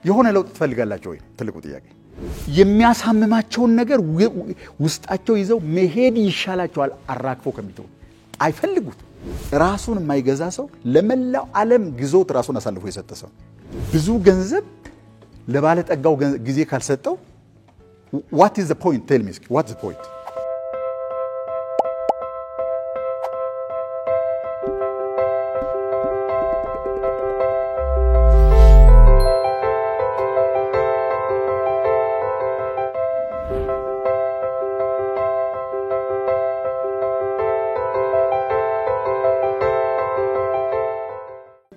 የሆነ ለውጥ ትፈልጋላችሁ ወይ ትልቁ ጥያቄ የሚያሳምማቸውን ነገር ውስጣቸው ይዘው መሄድ ይሻላቸዋል አራክፎ ከሚተው አይፈልጉት ራሱን የማይገዛ ሰው ለመላው ዓለም ግዞት ራሱን አሳልፎ የሰጠ ሰው ብዙ ገንዘብ ለባለ ጠጋው ጊዜ ካልሰጠው what is the point tell me what's the point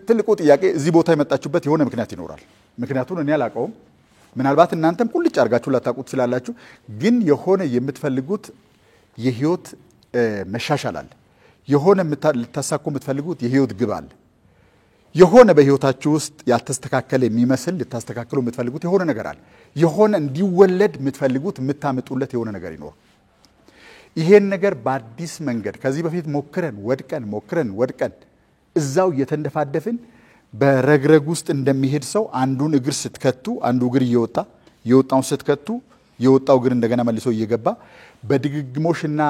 ትልቁ ጥያቄ እዚህ ቦታ የመጣችሁበት የሆነ ምክንያት ይኖራል ምክንያቱን እኔ አላቀውም ምናልባት እናንተም ቁልጭ አርጋችሁ ላታቁት ስላላችሁ ግን የሆነ የምትፈልጉት የህይወት መሻሻል አለ የሆነ ልታሳኩ የምትፈልጉት የህይወት ግብ አለ የሆነ በህይወታችሁ ውስጥ ያልተስተካከለ የሚመስል ልታስተካክሉ የምትፈልጉት የሆነ ነገር አለ የሆነ እንዲወለድ የምትፈልጉት የምታመጡለት የሆነ ነገር ይኖር ይሄን ነገር በአዲስ መንገድ ከዚህ በፊት ሞክረን ወድቀን እዛው የተንደፋደፍን በረግረግ ውስጥ እንደሚሄድ ሰው አንዱን እግር ስትከቱ አንዱ እግር የወጣውን ስትከቱ የወጣው እግር እንደገና መልሶ እየገባ በድግግሞሽና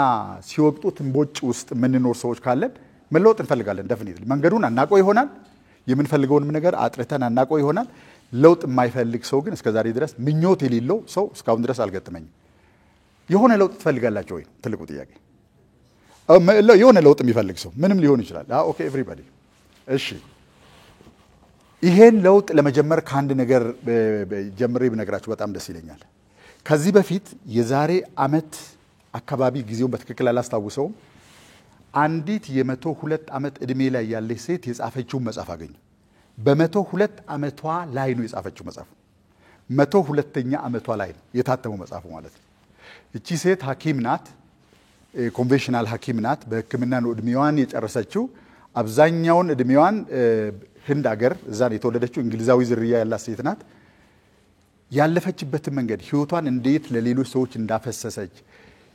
ሲወቅጡት እንቦጭ ውስጥ ምንኖር ሰዎች ካለን መለወጥ እንፈልጋለን definitely መንገዱን አናቆ ይሆናል የምንፈልገውንም ነገር አጥርተን አናቆ ይሆናል ለውጥ የማይፈልግ ሰው ግን እስከዛሬ ድረስ ምኞት የሌለው ሰው እስካሁን ድረስ አልገጠመኝም የሆነ ለውጥ ትፈልጋላችሁ ወይ ትልቁ ጥያቄ የሆነ ለውጥ የሚፈልግ ሰው ምንም ሊሆን ይችላል ኦኬ everybody እሺ ይሄን ለውጥ ለመጀመር ካንድ ነገር ጀምሬ ብነግራችሁ በጣም ደስ ይለኛል ከዚህ በፊት የዛሬ አመት አካባቢ ጊዜውን በትክክል አላስታውሰውም አንዲት የ102 አመት እድሜ ላይ ያለች ሴት የጻፈችው መጽሐፍ አገኘ በ102 አመቷ ላይ ነው የጻፈችው መጽሐፍ 102ኛ አመቷ ላይ ነው የታተመው መጽሐፉ ማለት ነው እቺ ሴት ሐኪም ናት ኮንቬንሽናል ሐኪም ናት በህክምና ነው እድሜዋን የጨረሰችው አብዛኛውን እድሜዋን ህንድ ሀገር እዛ ነው የተወለደችው እንግሊዛዊ ዝርያ ያላት ሴት ናት ያለፈችበት መንገድ ህይወቷን እንዴት ለሌሎች ሰዎች እንዳፈሰሰች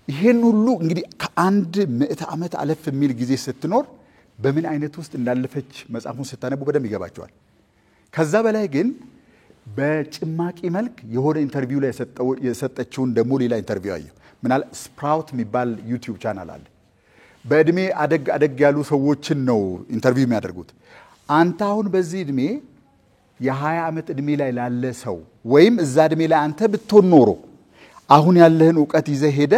ይሄን ሁሉ እንግዲህ ከአንድ 100 አመት አለፍ የሚል ጊዜ ስትኖር በምን አይነት ውስጥ እንዳለፈች መጽሐፉን ስታነቡ በደም ይገባቸዋል ከዛ በላይ ግን በጭማቂ መልክ የሆነ ኢንተርቪው ላይ የሰጠችውን ደሞ ሌላ ኢንተርቪው አየሁ ምናል ስፕራውት የሚባል ዩቲዩብ ቻናል አለ በእድሜ አደግ ያሉ ሰዎችን ነው ኢንተርቪው የሚያደርጉት አንተ አሁን በዚህ እድሜ የ20 አመት እድሜ ላይ ላለ ሰው ወይም እዛ እድሜ ላይ አንተ ብትሆን ኖሮ አሁን ያለህን ዕውቀት ይዘህ ሄደ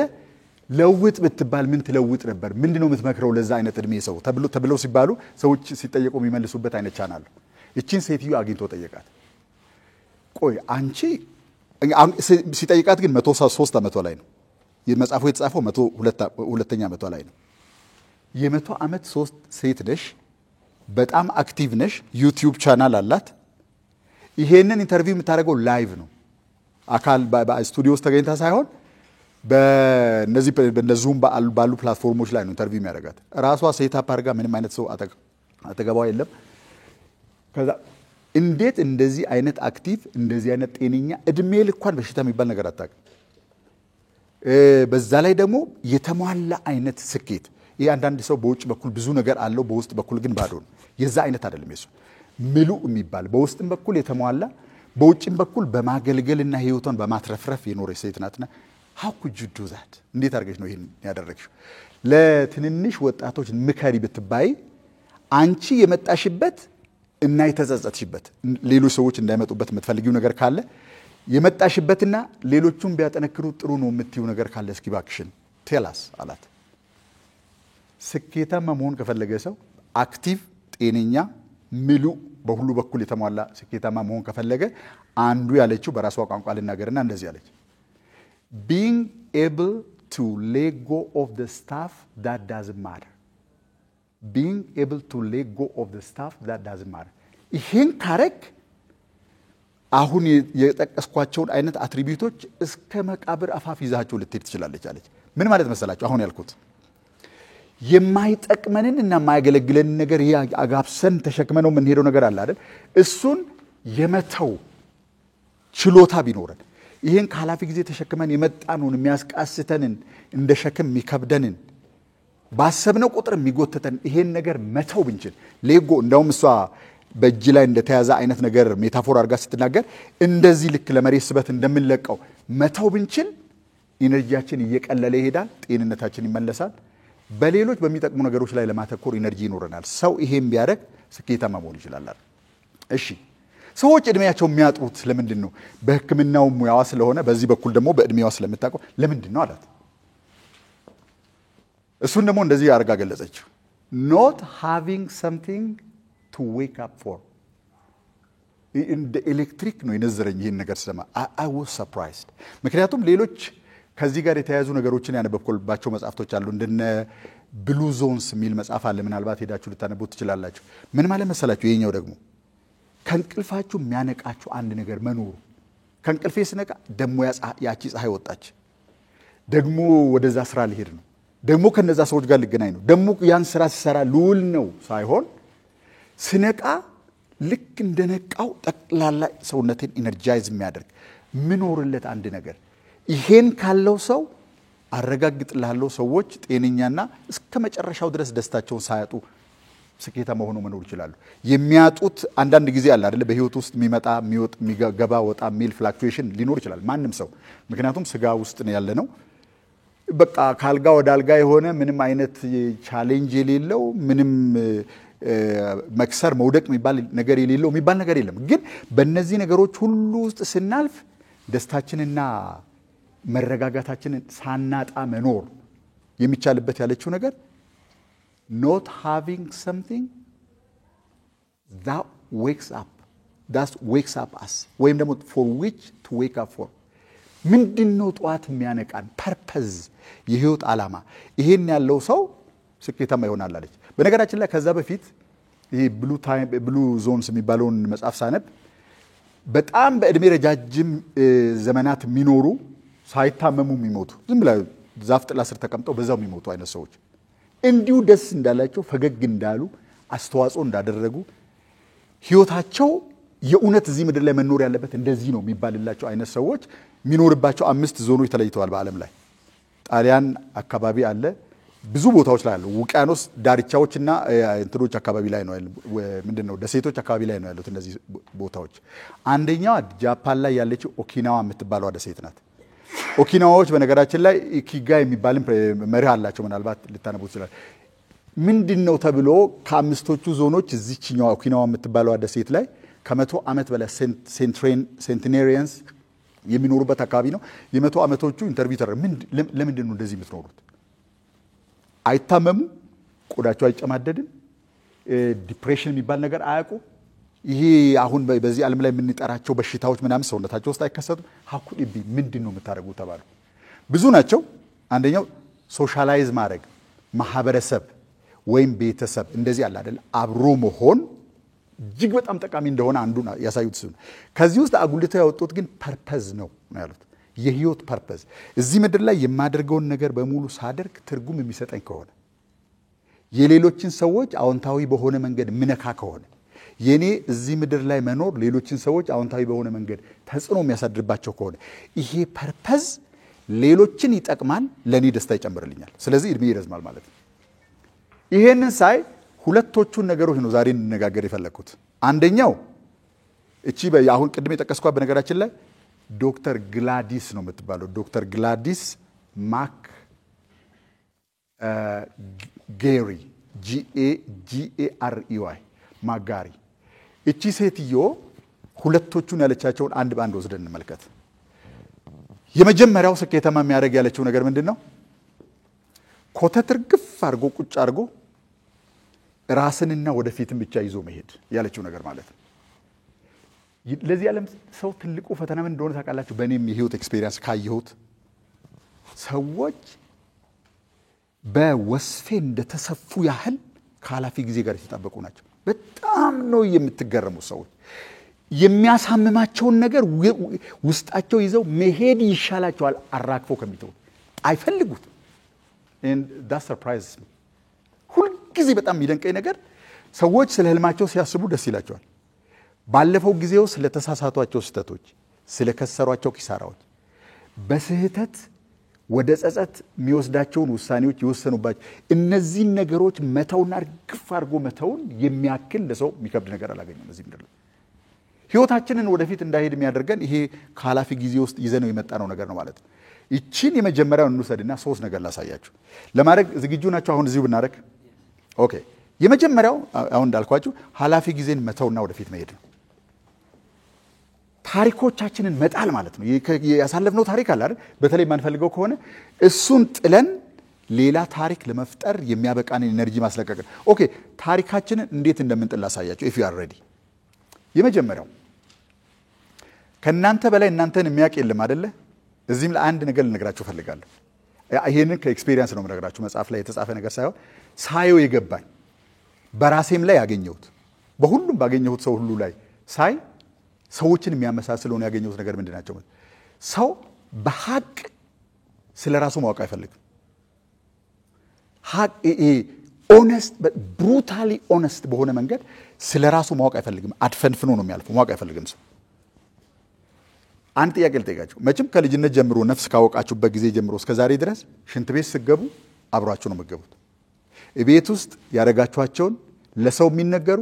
ለውጥ ብትባል ምን ትለውጥ ነበር ምንድነው የምትመክረው ለዛ አይነት እድሜ ሰው ተብለው ሲባሉ ሰዎች ሲጠየቁ የሚመልሱበት አይነት ቻናል እቺን ሴትዮ አግኝቶ ጠየቃት ቆይ አንቺ ሲጠይቃት ግን 103 አመቷ ላይ ነው የመጽሐፉ የተጻፈው 102ኛ አመቷ ላይ ነው የ100 አመት 3 ሴት ነሽ በጣም አክቲቭ ነሽ ዩቲዩብ ቻናል አላት ይሄንን ኢንተርቪው የምታደርገው ላይቭ ነው አካል በስቱዲዮ ውስጥ ተገኝታ ሳይሆን በነዚህም ባሉ ፕላትፎርሞች ላይ ነው ኢንተርቪው የሚያደርጋት ራሷ ሴት አፕ አድርጋ ምንም አይነት ሰው አጠገባው የለም ከዛ እንዴት እንደዚህ አይነት አክቲቭ እንደዚህ አይነት ጤነኛ እድሜ ልኳን በሽታ የሚባል ነገር አታውቅም በዛ ላይ ደግሞ የተሟላ አይነት ስኬት ይሄ አንዳንድ ሰው በውጭ በኩል ብዙ ነገር አለው በውስጥ በኩል ግን ባዶ ነው የዛ አይነት አይደለም እሱ ምሉ የሚባል በውስጥም በኩል የተሟላ በውጭም በኩል በማገልገልና ህይወቷን በማትረፍረፍ የኖረች ሴት ናትና how could you do that እንዴት አድርገሽ ነው ይሄን ያደረግሽው ለትንንሽ ወጣቶች ምከሪ ብትባይ አንቺ የመጣሽበት እና የተጸጸትሽበት ሌሎች ሰዎች እንዳይመጡበት የምትፈልጊው ነገር ካለ የመጣሽበትና ሌሎቹም ቢያጠነክሩ ጥሩ ነው የምትይው ነገር ካለ እስኪ ባክሽን tell us አላት ስኬታማ መሆን ከፈለገ ሰው አክቲቭ ጤነኛ ምሉ በሁሉ በኩል የተሟላ ስኬታማ መሆን ከፈለገ አንዱ ያለችው በራሷ ቋንቋ ልናገርና እንደዚህ ያለች being able to let go of the stuff that doesn't matter being able to let go of the stuff that doesn't matter ይሄን ካረክ አሁን የጠቀስኳቸውን አይነት አትሪቢዩቶች እስከ መቃብር አፋፍ ይዛቸው ልትሄድ ትችላለች አለች ምን ማለት መሰላችሁ አሁን ያልኩት የማይጠቅመንን እና የማይገለግለን ነገር ያጋብሰን ተሸክመነው ምን ሄደው ነገር አለ አይደል እሱን የመተው ችሎታ ቢኖረን ይሄን ካላፊ ጊዜ ተሸክመን የመጣኑን የሚያስቃስተንን እንደ ሸክም የሚከብደንን ባሰብነው ቁጥር የሚጎተተን ይሄን ነገር መተው ብንችል ሌጎ እንደውም እሷ በእጅ ላይ እንደተያዘ አይነት ነገር ሜታፎር አድርጋ ስትናገር እንደዚህ ልክ ለመሬት ስበት እንደምንለቀው መተው ብንችል ኢነርጂያችን እየቀለለ ይሄዳል፣ ጤንነታችን ይመለሳል። በሌሎች በሚጠቅሙ ነገሮች ላይ ለማተኮር ኢነርጂ ይኖረናል። ሰው ይሄን ቢያደርግ ስኬታማ መሆን ይችላል። እሺ ሰዎች እድሜያቸው የሚያጥሩት ለምንድን ነው? በሕክምናው ሙያዋ ስለሆነ በዚህ በኩል ደግሞ በእድሜዋ ስለምታውቀው ለምንድን ነው አላት። እሱን ደግሞ እንደዚህ አድርጋ ገለጸችው። not having something to wake up for እንደ ኤሌክትሪክ ነው የነዘረኝ ይሄን ነገር ስለማ I was surprised። ምክንያቱም ሌሎች ከዚህ ጋር የተያያዙ ነገሮችን ያነበብኩባቸው መጽሐፍቶች አሉ። እንደነ ብሉ ዞንስ የሚል መጽሐፍ አለ። ምናልባት ሄዳችሁ ልታነቡት ትችላላችሁ። ምን ማለት መሰላችሁ? ይሄኛው ደግሞ ከእንቅልፋችሁ የሚያነቃችሁ አንድ ነገር መኖሩ። ከእንቅልፌ ስነቃ ደግሞ ያቺ ፀሐይ ወጣች፣ ደግሞ ወደዛ ስራ ልሄድ ነው፣ ደግሞ ከነዛ ሰዎች ጋር ልገናኝ ነው፣ ደግሞ ያን ስራ ሲሰራ ልውል ነው ሳይሆን ስነቃ ልክ እንደነቃው ጠቅላላ ሰውነቴን ኢነርጃይዝ የሚያደርግ ምኖርለት አንድ ነገር። ይሄን ካለው ሰው አረጋግጥልሃለሁ ሰዎች ጤነኛና እስከ መጨረሻው ድረስ ደስታቸውን ሳያጡ ስኬታማ ሆኖ መኖር ይችላሉ። የሚያጡት አንዳንድ ጊዜ አለ አይደል? በህይወት ውስጥ የሚመጣ የሚወጥ የሚገባ ወጣ ሚል ፍላክቹዌሽን ሊኖር ይችላል ማንም ሰው። ምክንያቱም ስጋ ውስጥ ነው ያለነው። በቃ ካልጋ ወደ አልጋ የሆነ ምንም አይነት ቻሌንጅ የሌለው ምንም መክሰር መውደቅ የሚባል ነገር የሌለው የሚባል ነገር የለም። ግን በእነዚህ ነገሮች ሁሉ ውስጥ ስናልፍ ደስታችንና መረጋጋታችንን ሳናጣ መኖር የሚቻልበት ያለችው ነገር not having something that wakes up us ወይም ደግሞ for which to wake up for ምንድነው ጠዋት የሚያነቃን ፐርፐዝ የህይወት ዓላማ ይሄን ያለው ሰው ስኬታማ ይሆናል አለች። በነገራችን ላይ ከዛ በፊት ይሄ ብሉ ዞንስ የሚባለውን መጽሐፍ ሳነብ በጣም በእድሜ ረጃጅም ዘመናት የሚኖሩ ሳይታመሙ የሚሞቱ ዝም ብለው ዛፍ ጥላ ስር ተቀምጠው በዛው የሚሞቱ አይነት ሰዎች እንዲሁ ደስ እንዳላቸው ፈገግ እንዳሉ አስተዋጽኦ እንዳደረጉ ህይወታቸው የኡነት እዚህ ምድር ላይ መኖር ያለበት እንደዚህ ነው የሚባልላቸው አይነት ሰዎች የሚኖርባቸው 5 ዞኖች ተለይተዋል በአለም ላይ። ጣሊያን አካባቢ አለ፣ ብዙ ቦታዎች ላይ አለ። ውቅያኖስ ዳርቻዎችና እንትኖች አካባቢ ላይ ነው ምንድነው ደሴቶች አካባቢ ላይ ነው ያሉት እነዚህ ቦታዎች። አንደኛው ጃፓን ላይ ያለችው ኦኪናዋ የምትባለው ደሴት ናት። ኦኪናዋዎች በነገራችን ላይ ኢኪጋ የሚባል መርህ አላቸው። ምናልባት ልታነቡት ይችላል። ምንድነው ተብሎ ከአምስቶቹ ዞኖች እዚህኛው ኦኪናዋ የምትባለው ደሴት ላይ ከ100 ዓመት በላይ ሴንቲኔሪያንስ የሚኖሩበት አካባቢ ነው። የ100 ዓመቶቹ ኢንተርቪውተር ለምንድን ነው እንደዚህ የምትኖሩት? አይታመሙ፣ ቆዳቸው አይጨማደድም፣ ዲፕሬሽን የሚባል ነገር አያውቁ። ይሄ አሁን በዚህ ዓለም ላይ የምንጠራቸው በሽታዎች ምናምን ሰውነታቸው ውስጥ አይከሰቱም። ሀኩል ቢ ምንድነው የምታደርጉት ተባሉ። ብዙ ናቸው። አንደኛው ሶሻላይዝ ማድረግ ማህበረሰብ ወይም ቤተሰብ እንደዚህ አለ አይደል? አብሮ መሆን እጅግ በጣም ጠቃሚ እንደሆነ አንዱን ያሳዩት ሲሆን ከዚህ ውስጥ አጉልተው ያወጡት ግን ፐርፐዝ ነው ያሉት። የህይወት ፐርፐዝ እዚህ ምድር ላይ የማደርገውን ነገር በሙሉ ሳደርግ ትርጉም የሚሰጠኝ ከሆነ የሌሎችን ሰዎች አዎንታዊ በሆነ መንገድ ምነካ ከሆነ የኔ እዚህ ምድር ላይ መኖር ሌሎችን ሰዎች አዎንታዊ በሆነ መንገድ ተጽዕኖ የሚያሳድርባቸው ከሆነ ይሄ ፐርፐዝ ሌሎችን ይጠቅማል፣ ለኔ ደስታ ይጨምርልኛል፣ ስለዚህ እድሜ ይረዝማል ማለት ነው። ይሄንን ሳይ ሁለቶቹን ነገሮች ነው ዛሬ እንነጋገር የፈለኩት። አንደኛው እቺ አሁን ቅድም የጠቀስኳት በነገራችን ላይ ዶክተር ግላዲስ ነው የምትባለው። ዶክተር ግላዲስ ማክ ጌሪ GAREY ማጋሪ። እቺ ሴትዮ ሁለቶቹን ያለቻቸውን አንድ ባንድ ወስደን እንመልከት። የመጀመሪያው ስኬታማ የሚያደርግ ያለችው ነገር ምንድነው? ኮተትር ግፍ አድርጎ ቁጭ አድርጎ ራስንና ወደፊትም ብቻ ይዞ መሄድ ያለችው ነገር ማለት ነው። ለዚህ ዓለም ሰው ትልቁ ፈተና ምን እንደሆነ ታውቃላችሁ? በእኔም የህይወት ኤክስፒሪየንስ ካየሁት ሰዎች በወስፌ እንደተሰፉ ያህል ካላፊ ጊዜ ጋር የተጣበቁ ናቸው። በጣም ነው የምትገረሙት ሰዎች የሚያሳምማቸውን ነገር ውስጣቸው ይዘው መሄድ ይሻላቸዋል አራክፎ ከሚተው አይፈልጉት። and that surprises me። ሁልጊዜ በጣም የሚደንቀኝ ነገር ሰዎች ስለ ህልማቸው ሲያስቡ ደስ ይላቸዋል። ባለፈው ጊዜው ስለ ተሳሳቷቸው ስህተቶች፣ ስለ ከሰሯቸው ኪሳራዎች በስህተት ወደ ጸጸት የሚወስዳቸውን ውሳኔዎች ይወሰኑባቸው እነዚህ ነገሮች መተውና ግፍ አድርጎ መተውን የሚያክል ለሰው የሚከብድ ነገር አላገኘም እዚህ ምድር ላይ ህይወታችንን ወደፊት እንዳይሄድ የሚያደርገን ይሄ ካላፊ ጊዜ ውስጥ ይዘነው የመጣነው ነገር ነው ማለት ነው እቺን የመጀመሪያውን እንውሰድና ሶስት ነገር ላሳያችሁ ለማድረግ ዝግጁ ናችሁ አሁን እዚሁ ብናረክ ኦኬ የመጀመሪያው አሁን እንዳልኳችሁ ሐላፊ ጊዜን መተውና ወደፊት መሄድ ነው ታሪኮቻችንን መጣል ማለት ነው ያሳለፍነው ታሪክ አለ አይደል በተለይ ማንፈልገው ከሆነ እሱን ጥለን ሌላ ታሪክ ለመፍጠር የሚያበቃን ኢነርጂ ማስለቀቅ ኦኬ ታሪካችንን እንዴት እንደምንጥል ላሳያችሁ if you are ready የመጀመሪያው ከናንተ በላይ እናንተን የሚያውቅ የለም አይደለ እዚህም ለአንድ ነገር ልነግራችሁ ፈልጋለሁ ይሄንን ከኤክስፒሪየንስ ነው የምነግራችሁ መጽሐፍ ላይ የተጻፈ ነገር ሳይሆን ሳየው የገባኝ በራሴም ላይ ያገኘሁት በሁሉም ባገኘሁት ሰው ሁሉ ላይ ሳይ ሰዎችን የሚያመሳስለው ነው ያገኘሁት ነገር ምንድናቸው ሰው በሐቅ ስለራሱ ማወቅ አይፈልግም ሐቅ honest but brutally honest በሆነ መንገድ ስለራሱ ማወቅ አይፈልግም አድፈንፍኖ ነው የሚያልፈው ማወቅ አይፈልግም ሰው አንተ ጥያቄ ልጠይቃችሁ መቼም ከልጅነት ጀምሮ ነፍስ ካወቃችሁበት ጊዜ ጀምሮ እስከ ዛሬ ድረስ ሽንት ቤት ሲገቡ አብራችሁ ነው መገቡት ቤት ውስጥ ያረጋችኋቸውን ለሰው የሚነገሩ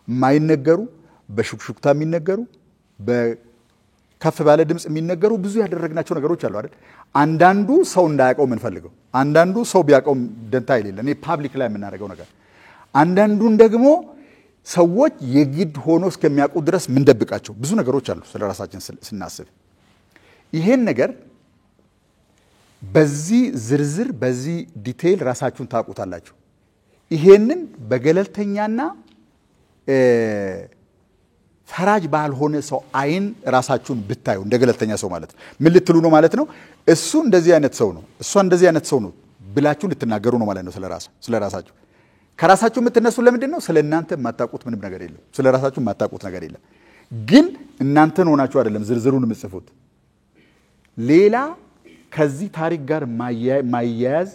ማይነገሩ በሹክሹክታ የሚነገሩ በከፍ ባለ ድምጽ የሚነገሩ ብዙ ያደረግናቸው ነገሮች አሉ አይደል አንዳንዱ ሰው እንዳያቀው ምን ፈልገው አንዳንዱ ሰው ቢያቀው ደንታ ይሌለ እኔ ፐብሊክ ላይ የምናደርገው ነገር አንዳንዱን ደግሞ ሰዎች የግድ ሆኖ እስከሚያውቁ ድረስ ምን ደብቃቸው ብዙ ነገሮች አሉ ስለራሳችን ስናስብ ይሄን ነገር በዚህ ዝርዝር በዚህ ዲቴል ራሳችሁን ታውቁታላችሁ ይሄንን በገለልተኛና ፈራጅ ባልሆነ ሰው አይን ራሳችሁን ብታዩ እንደገለልተኛ ሰው ማለት ነው ምን ልትሉ ነው ማለት ነው እሱ እንደዚህ አይነት ሰው ነው እሷ እንደዚህ አይነት ሰው ነው ብላችሁ ልትናገሩ ነው ማለት ነው ስለራሳችሁ ከራሳችሁ የምትነሱ ለምንድን ነው ስለናንተ ማጣቁት ምንም ነገር የለም ስለራሳችሁ ማጣቁት ነገር የለም ግን እናንተን ሆናችሁ አይደለም ዝርዝሩን የምጽፉት ሌላ ከዚህ ታሪክ ጋር ማያያዝ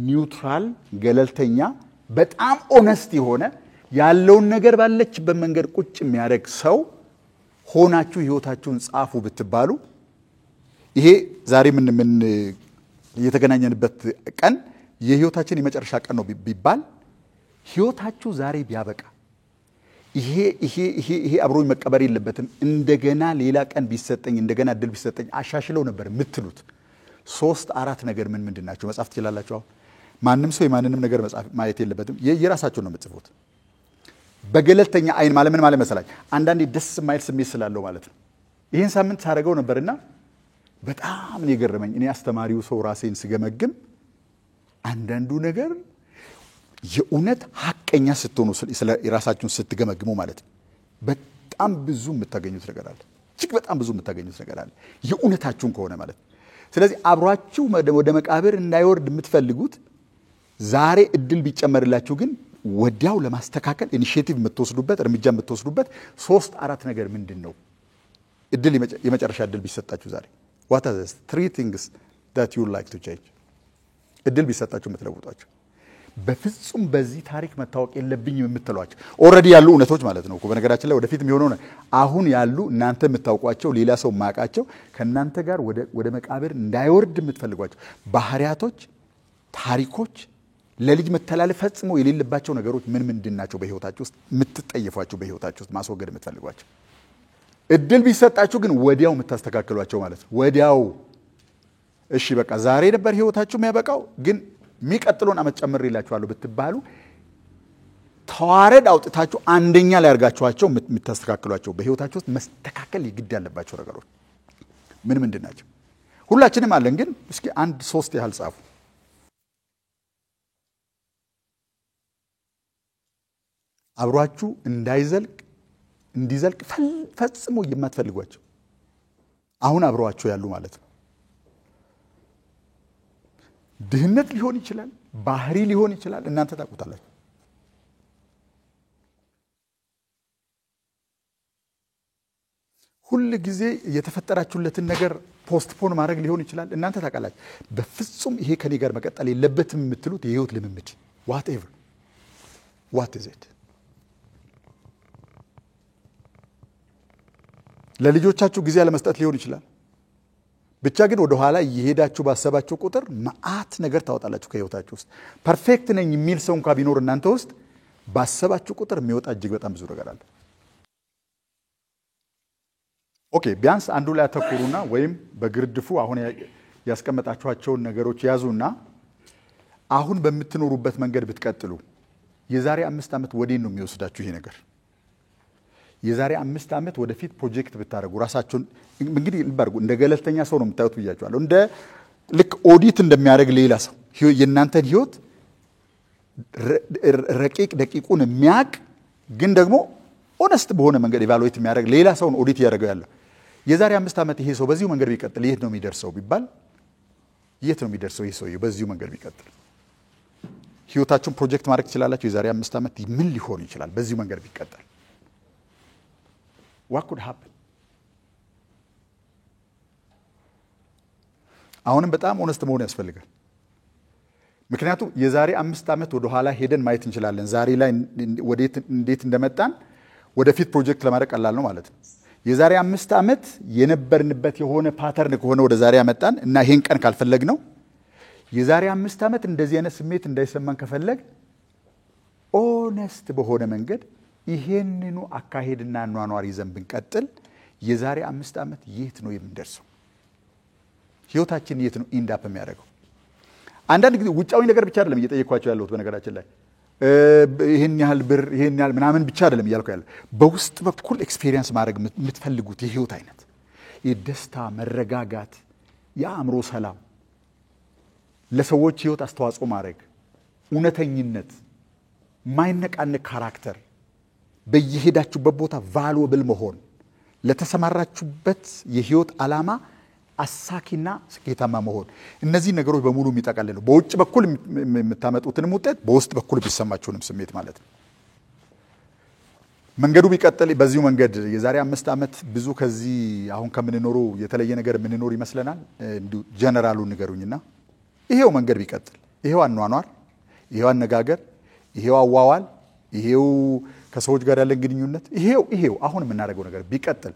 ኒውትራል ገለልተኛ በጣም ኦነስት የሆነ ያለውን ነገር ባለችበት መንገድ ቁጭ የሚያደርግ ሰው ሆናችሁ ህይወታችሁን ጻፉ ብትባሉ ይሄ ዛሬ ምን የተገናኘንበት ቀን የህይወታችን የመጨረሻ ቀን ነው ቢባል ህይወታችሁ ዛሬ ቢያበቃ ይሄ አብሮኝ መቀበር የለበትም እንደገና ሌላ ቀን ቢሰጠኝ እንደገና እድል ቢሰጠኝ አሻሽለው ነበር ምትሉት 3-4 ነገር ምንድናቸው መጻፍ ትችላላችሁ ማንንም ሰው የማንንም ነገር መጻፍ ማየት የለበትም የራሳችሁ ነው የምትጽፉት በገለልተኛ አይን ማለት ምን ማለት መሰላችሁ አንዳንዴ ደስ ማይል ስሜት ስላለው ማለት ነው ይሄን ሳምንት ሳረገው ነበርና በጣም ነው የገረመኝ እኔ አስተማሪው ሰው ራሴን ስገመግም አንዳንዱ ነገር የኡነት ሐቀኛ ስትሆኑ ስለ ራሳችሁን ስትገመግሙ ማለት በጣም ብዙ የምታገኙት ነገር አለ እጅግ በጣም ብዙ የምታገኙት ነገር አለ የኡነታችሁን ከሆነ ማለት ስለዚህ አብራችሁ ወደ መቃብር እንዳይወርድ የምትፈልጉት ዛሬ እድል ቢጨመርላችሁ ግን ወዲያው ለማስተካከል ኢኒሺዬቲቭ የምትወስዱበት እርምጃ የምትወስዱበት 3-4 ነገር ምንድነው እድል የመጨረሻ እድል ቢሰጣችሁ ዛሬ what are the 3 things that you would like to change እድል ቢሰጣችሁ የምትለውጧቸው በፍጹም በዚህ ታሪክ መታወቅ የለብኝም የምትሏቸው ኦሬዲ ያሉ እውነቶች ማለት ነው በነገራችን ላይ ወደፊት የሚሆነው አሁን ያሉ እናንተ የምታውቋቸው ሌላ ሰው ማቃቸው ከናንተ ጋር ወደ መቃብር እንዳይወርድ የምትፈልጓቸው ባህሪያቶች ታሪኮች ለልጅ መተላለፍ ፈጽሞ የሌለባቸው ነገሮች ምንድናቸው በህይወታችሁ ውስጥ የምትጠየፏቸው በህይወታችሁ ውስጥ ማስወገድ የምትፈልጓቸው እድል ቢሰጣችሁ ግን ወዲያው የምታስተካክሏቸው ማለት ነው ወዲያው እሺ በቃ ዛሬ ነበር ህይወታችሁ የሚያበቃው ግን ሚቀጥሉን አመት ጨምሬላችኋለሁ ብትባሉ ተዋረድ አውጥታችሁ አንደኛ ላይ አርጋችኋቸው የምታስተካክሏቸው በህይወታችሁ ውስጥ መስተካከል ይግድ ያለባቸው ነገሮች ምንድናቸው ሁላችንም አለን ግን እስኪ 1-3 ያህል ጻፉ አብሯችሁ እንዲዘልቅ ፈጽሞ የማትፈልጓቸው አሁን አብሯችሁ ያሉ ማለት ነው ድህነት ሊሆን ይችላል ባህሪ ሊሆን ይችላል እናንተ ታውቁታላችሁ ሁሉ ጊዜ የተፈጠራችሁለትን ነገር ፖስትፖን ማድረግ ሊሆን ይችላል እናንተ ታውቃላችሁ በፍጹም ይሄ ከኔ ጋር መቀጠል የለበትም የምትሉት የህይወት ልምምድ whatever what is it ለልጆቻችሁ ጊዜ ለመስጠት ሊሆን ይችላል ብቻ ግን ወደ ኋላ እየሄዳችሁ ባሰባችሁ ቁጥር ማአት ነገር ታወጣላችሁ ከህይወታችሁ ውስጥ ፐርፌክት ነኝ የሚል ሰው እንኳን ቢኖር እናንተ ውስጥ ባሰባችሁ ቁጥር የሚወጣ እጅግ በጣም ብዙ ነገር አለ ኦኬ ቢያንስ አንዱ ላይ አተኩሩና ወይም በግርድፉ አሁን ያስቀመጣችኋቸው ነገሮች ያዙና አሁን በመትኖሩበት መንገድ ብትቀጥሉ የዛሬ 5 ዓመት ወዴን ነው የሚወስዳችሁ ይሄ ነገር የዛሬ 5 ዓመት ወደፊት ፕሮጀክት ብታረጉ ራሳችሁን እንግዲህ ልባርጉ እንደ ገለልተኛ ሰው ነው የምታዩት ብያችኋለሁ እንደ ልክ ኦዲት እንደሚያደርግ ሌላ ሰው የእናንተን ህይወት ረቂቅ ደቂቁን የሚያቅ ግን ደግሞ ኦነስት በሆነ መንገድ ኢቫሉዌት የሚያደርግ ሌላ ሰው ነው ኦዲት ያደርገው ያለው የዛሬ 5 ዓመት ይሄ ሰው በዚሁ መንገድ ቢቀጥል የት ነው የሚደርሰው ቢባል የት ነው የሚደርሰው ይሄ ሰው በዚሁ መንገድ ቢቀጥል ህይወታችሁን ፕሮጀክት ማድረግ ትችላላችሁ የዛሬ 5 ዓመት ምን ሊሆን ይችላል በዚሁ መንገድ ቢቀጥል what could happen አሁንም በጣም ኦነስት መሆን ያስፈልጋል ምክንያቱም የዛሬ 5 ዓመት ወደ ኋላ ሄደን ማየት እንችላለን ዛሬ ላይ ወዴት እንዴት እንደመጣን ወደፊት ፕሮጀክት ለማድረግ ቀላል ነው ማለት ነው የዛሬ 5 ዓመት የነበርንበት የሆነ ፓተርን ከሆነ ወደ ዛሬ ያመጣን እና ይሄን ቀን ካልፈለግ ነው የዛሬ 5 ዓመት እንደዚህ አይነት ስሜት እንዳይሰማን ከፈለግ ኦነስት በሆነ መንገድ ይሄንኑ አካሄድና ኗኗር ይዘን ብንቀጥል የዛሬ 5 ዓመት የት ነው የምንደርሰው ህይወታችን የት ነው ኢንድ አፕ የሚያደርገው አንዳንድ ጊዜ ውጫዊ ነገር ብቻ አይደለም እየጠየኳቸው ያለሁት በነገራችን ላይ ይሄን ያህል ብር ይሄን ያህል ምናምን ብቻ አይደለም እያልኩ ያለው በውስጥ በኩል ኤክስፒሪየንስ ማድረግ የምትፈልጉት የህይወት አይነት የደስታ መረጋጋት የአእምሮ ሰላም ለሰዎች ህይወት አስተዋጽኦ ማድረግ እውነተኝነት ማይነቃነቅ ካራክተር በየሄዳችሁበት ቦታ ቫልዩብል መሆን ለተሰማራችሁበት የህይወት ዓላማ አሳኪና ስኬታማ መሆን እነዚህ ነገሮች በሙሉ የሚጠቃልሉ በውጭ በኩል የምታመጡትን ውጤት በውስጥ በኩል ቢሰማችሁንም ስሜት ማለት ነው መንገዱ ቢቀጥል በዚሁ መንገድ የዛሬ 5 ዓመት ብዙ ከዚህ አሁን ከምንኖሩ የተለየ ነገር ምንኖር ይመስለናል እንዲሁ ጀነራሉ ንገሩኝና ይሄው መንገድ ቢቀጥል ይሄው አኗኗር ይሄው አነጋገር ይሄው አዋዋል ይሄው ከሰዎች ጋር ያለን ግንኙነት ይሄው አሁን የምናደርገው ነገር ቢቀጥል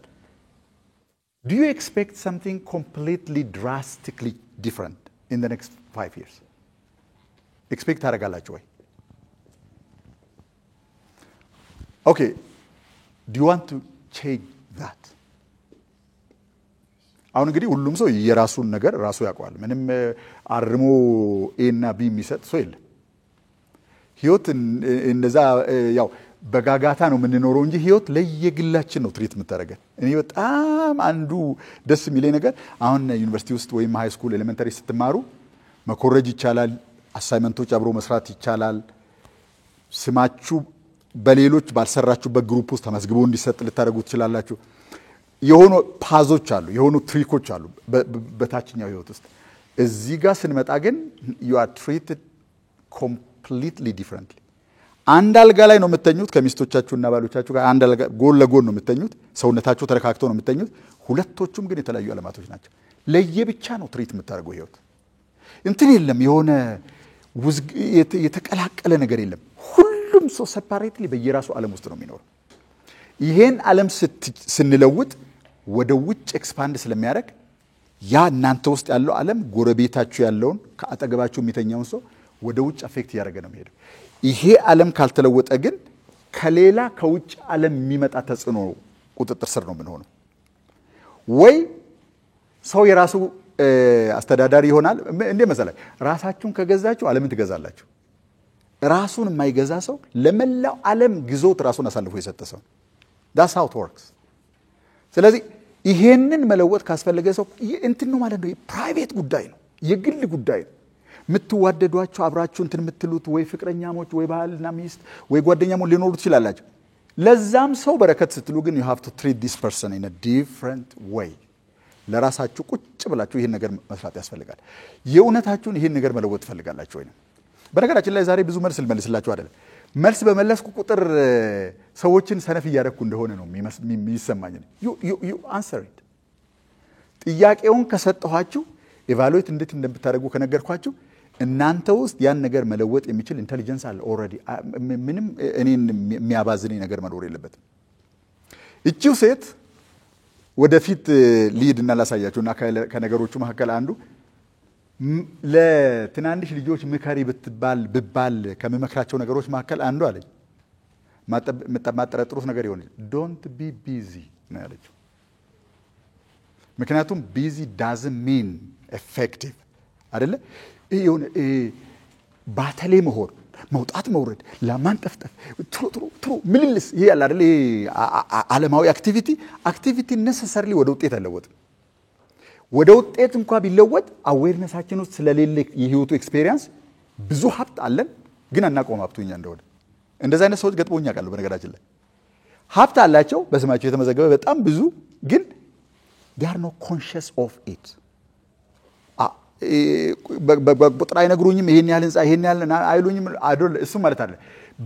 do you expect something completely drastically different in the next 5 years expect ታደርጋላችሁ ወይ okay do you want to change that አሁን እንግዲህ ሁሉም ሰው የራሱን ነገር ራሱ ያውቃል ምንም አርሞ ኤ እና ቢ የሚሰጥ ሰው የለም ህይወት እንደዛ ያው በጋጋታ ነው የምንኖረው እንጂ ህይወት ለየግላችን ነው ትሪት የምታደርገን እኔ በጣም አንዱ ደስ የሚለኝ ነገር አሁን ዩኒቨርሲቲ ውስጥ ወይም ሃይ ስኩል ኤሌመንተሪ ስትማሩ መኮረጅ ይቻላል አሳይመንቶች አብሮ መስራት ይቻላል ስማችሁ በሌሎች ባልሰራችሁበት ግሩፕ ውስጥ ተመስግቦ እንዲሰጥ ልታደርጉ ትችላላችሁ የሆኑ ፓዞች አሉ የሆኑ ትሪኮች አሉ በታችኛው ህይወት ውስጥ እዚህ ጋር ስንመጣ ግን you are treated completely differently አንድ አልጋ ላይ ነው የምትተኙት ከሚስቶቻችሁና ባሎቻችሁ ጋር አንድ አልጋ ጎን ለጎን ነው የምትተኙት ሰውነታችሁ ተረካክቶ ነው የምትተኙት ሁለቶቹም ግን የተለያዩ ዓለማቶች ናቸው ለየብቻ ነው ትሪት የምታደርገው ህይወት እንትን የለም የሆነ የተቀላቀለ ነገር የለም ሁሉም ሰው ሴፓሬትሊ በየራሱ ዓለም ውስጥ ነው የሚኖረው ይሄን ዓለም ስንለውጥ ወደ ውጭ ኤክስፓንድ ስለሚያደርግ ያ እናንተ ውስጥ ያለው ዓለም ጎረቤታችሁ ያለውን ከአጠገባችሁ የሚተኛውን ሰው ወደ ውጭ አፌክት ያደርገ ነው የሚሄደው ይሄ ዓለም ካልተለወጠ ግን ከሌላ ከውጭ ዓለም የሚመጣ ተጽዕኖ ቁጥጥር ስር ነው የምንሆነው ወይ ሰው የራሱ አስተዳዳሪ ይሆናል እንደ መሰለኝ ራሳችሁን ከገዛችሁ ዓለምን ትገዛላችሁ ራሱን የማይገዛ ሰው ለመላው ዓለም ግዞት ራሱን አሳልፎ የሰጠ ሰው that's how it works ስለዚህ ይሄንን መለወጥ ካስፈልገ ሰው እንትን ነው ማለት ነው ፕራይቬት ጉዳይ ነው የግል ጉዳይ ነው ምትዋደዷቸው አብራችሁ እንትን ምትሉት ወይ ፍቅረኛሞች ወይ ባልና ሚስት ወይ ጓደኛሞች ሊኖሩ ይችላልላችሁ ለዛም ሰው በረከት ስትሉ ግን you have to treat this person in a different way ለራሳችሁ ቁጭ ብላችሁ ይሄን ነገር መስራት ያስፈልጋል የኡነታችሁን ይሄን ነገር መለወጥ ፈልጋላችሁ ወይ ነው በነገራችን ላይ ዛሬ ብዙ መልስ ልመልስላችሁ አይደለም መልስ በመለስኩ ቁጥር ሰዎችን ሰነፍ ያደረኩ እንደሆነ ነው የሚሰማኝ you answer it ጥያቄውን ከሰጠኋችሁ ኢቫሉዌት እንዴት እንደምታደርጉ ከነገርኳችሁ እናንተ ውስጥ ያን ነገር መለወጥ የሚችል ኢንተሊጀንስ አለ ኦሬዲ ምንም እኔን የሚያባዝኝ ነገር መኖር የለበትም እቺው ሴት ወደፊት ሊድና ላሳያችሁና ከነገሮቹ መካከል አንዱ ለትናንሽ ልጆች ምከሪ ብባል ከመመክራቸው ነገሮች መካከል አንዱ አለኝ ማጠረጥሩት ነገር ይሆን don't be busy ነው ያለችው ምክንያቱም busy doesn't mean effective አይደለ ይሁን ባተሌ መሆን መውጣት መውረድ ለማንጠፍጠፍ ትሩ ምልልስ ይሄ ያለ አይደል ዓለማዊ አክቲቪቲ necessarily ወደ ውጤት አይለወጥም ወደ ውጤት እንኳን ቢለወጥ አዌርነሳችን ውስጥ ስለሌለ የህይወቱ ኤክስፒሪየንስ ብዙ ሀብት አለን ግን አናቆም ሀብቱኛ እንደሆነ እንደዛ አይነት ሰዎች ገጥሞኛ ቃሉ በነገራችን ላይ ሀብት አላቸው በስማቸው የተመዘገበ በጣም ብዙ ግን they are not conscious of it በቁጥር አይነግሩኝም ይሄን ያህል ህንጻ ይሄን ያህል አይሉኝም አይደል እሱ ማለት አይደል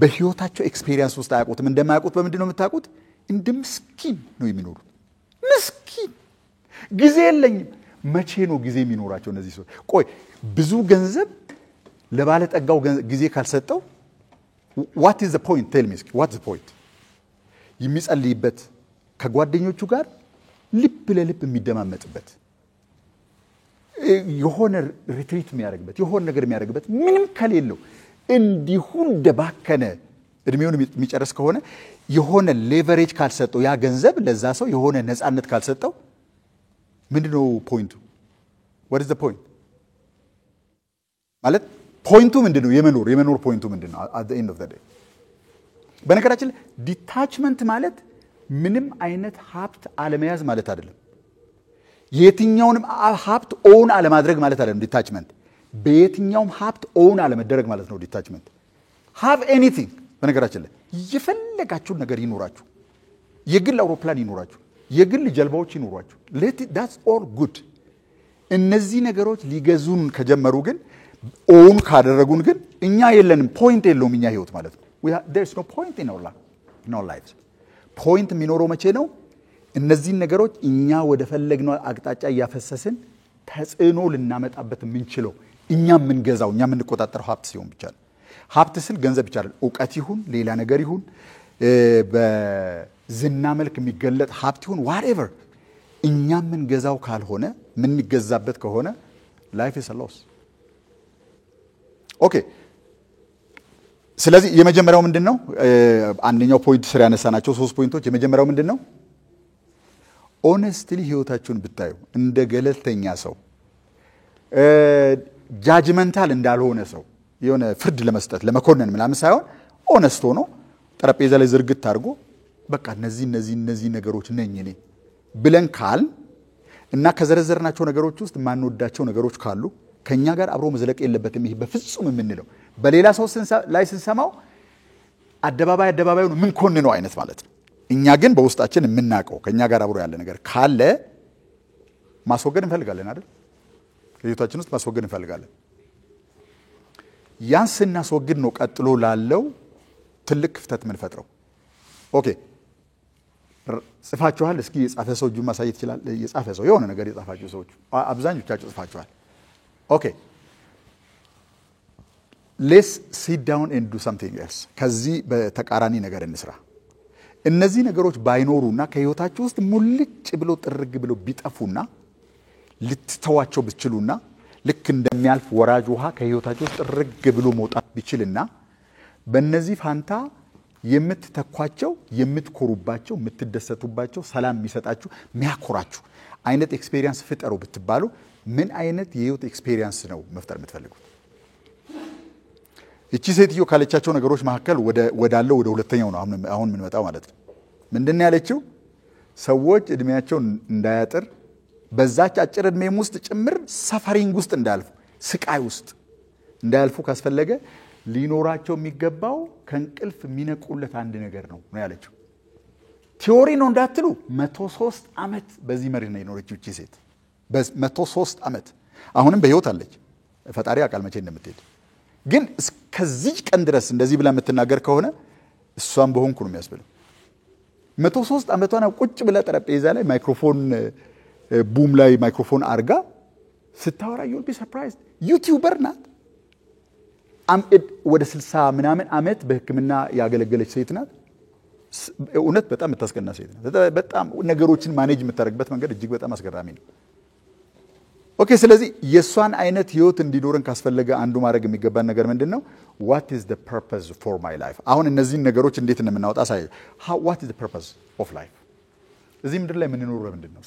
በህይወታቸው ኤክስፒሪየንስ ውስጥ አያውቁትም እንደማያውቁት በምንድነው የምታውቁት እንደ ምስኪን ነው የሚኖሩት ምስኪን ጊዜ የለኝም መቼ ነው ጊዜ የሚኖራቸው እነዚህ ሰዎች ቆይ ብዙ ገንዘብ ለባለ ጠጋው ጊዜ ካልሰጠው what is the point tell me what's the point የሚጸልይበት ከጓደኞቹ ጋር ልብ ለልብ የሚደማመጥበት የሆነ ሪትሪት የሚያደርግበት የሆነ ነገር የሚያደርግበት ምንም ከሌለው እንዲሁ እንደባከነ እድሜውን የሚጨርስ ከሆነ የሆነ ሌቨሬጅ ካልሰጠው ያ ገንዘብ ለዛ ሰው የሆነ ነፃነት ካልሰጠው ምንድነው ፖይንቱ what is the point ማለት ፖይንቱ ምንድነው የመኖር ፖይንቱ ምንድነው at the end of the day በነገራችን ዲታችመንት ማለት ምንም አይነት ሀብት አለመያዝ ማለት አይደለም የትኛውንም ሀብት ኦውን አለማድረግ ማለት አይደለም ዲታችመንት በየትኛውም ሀብት ኦውን አለመደረግ ማለት ነው ዲታችመንት have anything በነገራችን ላይ የፈለጋችሁ ነገር ይኖራችሁ የግል አውሮፕላን ይኖራችሁ የግል ጀልባዎች ይኖራችሁ that's all good እነዚህ ነገሮች ሊገዙን ከጀመሩ ግን ኦውን ካደረጉን ግን እኛ የለንም ፖይንት የለውም እኛ ህይወት ማለት ነው there's no point in our lives ፖይንት የሚኖረው መቼ ነው እነዚህ ነገሮች እኛ ወደ ፈለግነው አቅጣጫ ያፈሰስን ተጽዕኖ ልናመጣበት ምንችለው እኛ ምንገዛው እኛ ምንቆጣጠረው ሀብት ሲሆን ብቻ ነው ሀብት ስል ገንዘብ ብቻ አይደለም ዕውቀት ይሁን ሌላ ነገር ይሁን በዝና መልክ የሚገለጥ ሀብት ይሁን whatever እኛ ምንገዛው ካልሆነ ምንገዛበት ከሆነ life is a loss ኦኬ ስለዚህ የመጀመሪያው ምንድነው አንደኛው ፖይንት ስራ ያነሳናቸው ሶስት ፖይንቶች የመጀመሪያው ምንድነው ሆነስትሊ ህይወታችሁን ብታዩ እንደ ገለልተኛ ሰው ጃጅመንታል እንዳልሆነ ሰው የሆነ ፍርድ ለመስጠት ለመኮነን ምናምን ሳይሆን ሆነስት ሆኖ ጠረጴዛ ላይ ዝርግት አድርጎ በቃ እነዚህ ነገሮች ነኝ እኔ ብለን ካል እና ከዘረዘርናቸው ነገሮች ውስጥ ማንወዳቸው ነገሮች ካሉ ከኛ ጋር አብሮ መዝለቅ የለበትም ይሄ በፍጹም የምንለው በሌላ ሰው ላይ ስንሰማው አደባባዩን ምን ኮንነው አይነት ማለት ነው እኛ ግን በውስጣችን የምናቀው ከኛ ጋር አብሮ ያለ ነገር ካለ ማስወገድ እንፈልጋለን አይደል ከህይወታችን ውስጥ ማስወገድ እንፈልጋለን ያን ስናስወግድ ነው ቀጥሎ ላለው ትልቅ ክፍተት ምን ፈጥረው ኦኬ ጽፋችኋል እስኪ የጻፈ ሰው እጁን ማሳየት ይችላል የጻፈ ሰው የሆነ ነገር የጻፋችሁ ሰዎች አብዛኞቻችሁ ጽፋችኋል ኦኬ let's sit down and do something else ከዚህ በተቃራኒ ነገር እንስራ እነዚህ ነገሮች ባይኖሩና ከህይወታችሁ ውስጥ ሙልጭ ብሎ ጥርግ ብሎ ቢጠፉና ልትተዋቸው ብትችሉና ልክ እንደሚያልፍ ወራጅ ውሃ ከህይወታችሁ ውስጥ ጥርግ ብሎ መውጣት ቢችልና በእነዚህ ፋንታ የምትተኳቸው የምትኮሩባቸው የምትደሰቱባቸው ሰላም የሚሰጣችሁ የሚያኮራችሁ አይነት ኤክስፒሪየንስ ፍጠሩ ብትባሉ ምን አይነት የህይወት ኤክስፒሪየንስ ነው መፍጠር የምትፈልጉት እቺ ሴትዮ ካለቻቸው ነገሮች መካከል ወዳለው ወደ ሁለተኛው ነው አሁን ምን መጣው ማለት ነው ምንድነው ያለችው ሰዎች እድሜያቸው እንዳያጥር በዛች አጭር እድሜም ውስጥ ጭምር ሰፈሪንግ ውስጥ እንዳልፉ ስቃይ ውስጥ እንዳልፉ ካስፈለገ ሊኖራቸው የሚገባው ከንቅልፍ የሚነቁለት አንድ ነገር ነው ያለችው ቲዮሪ ነው እንዳትሉ 103 አመት በዚህ መሪ ነው የኖረችው እቺ ሴት በ103 አመት አሁንም በህይወት አለች ፈጣሪ አቃል መቼ እንደምትሄድ ግን እስከዚህ ቀን ድረስ እንደዚህ ብላ የምትናገር ከሆነ እሷም በሆንኩ ነው የሚያስብለው 103 አመቷና ቁጭ ብላ ጠረጴዛ ላይ ማይክሮፎን ቡም ላይ ማይክሮፎን አርጋ ስታወራ you'll be surprised ዩቲዩበር ናት ወደ 60 ምናምን አመት በህክምና ያገለገለች ሴት ናት እውነት በጣም የምታስቀና ሴት ነው። በጣም ነገሮችን ማኔጅ የምታደርግበት መንገድ እጅግ በጣም አስገራሚ ነው። ኦኬ ስለዚህ የሷን አይነት ህይወት እንዲኖረን ካስፈለገ አንዱ ማድረግ የሚገባን ነገር ምንድነው? what is the purpose for my life? አሁን እነዚህን ነገሮች እንዴት እንደምናወጣ ሳይ what is the purpose of life? እዚህ ምድር ላይ ምን እንኖር ለምንድን ነው?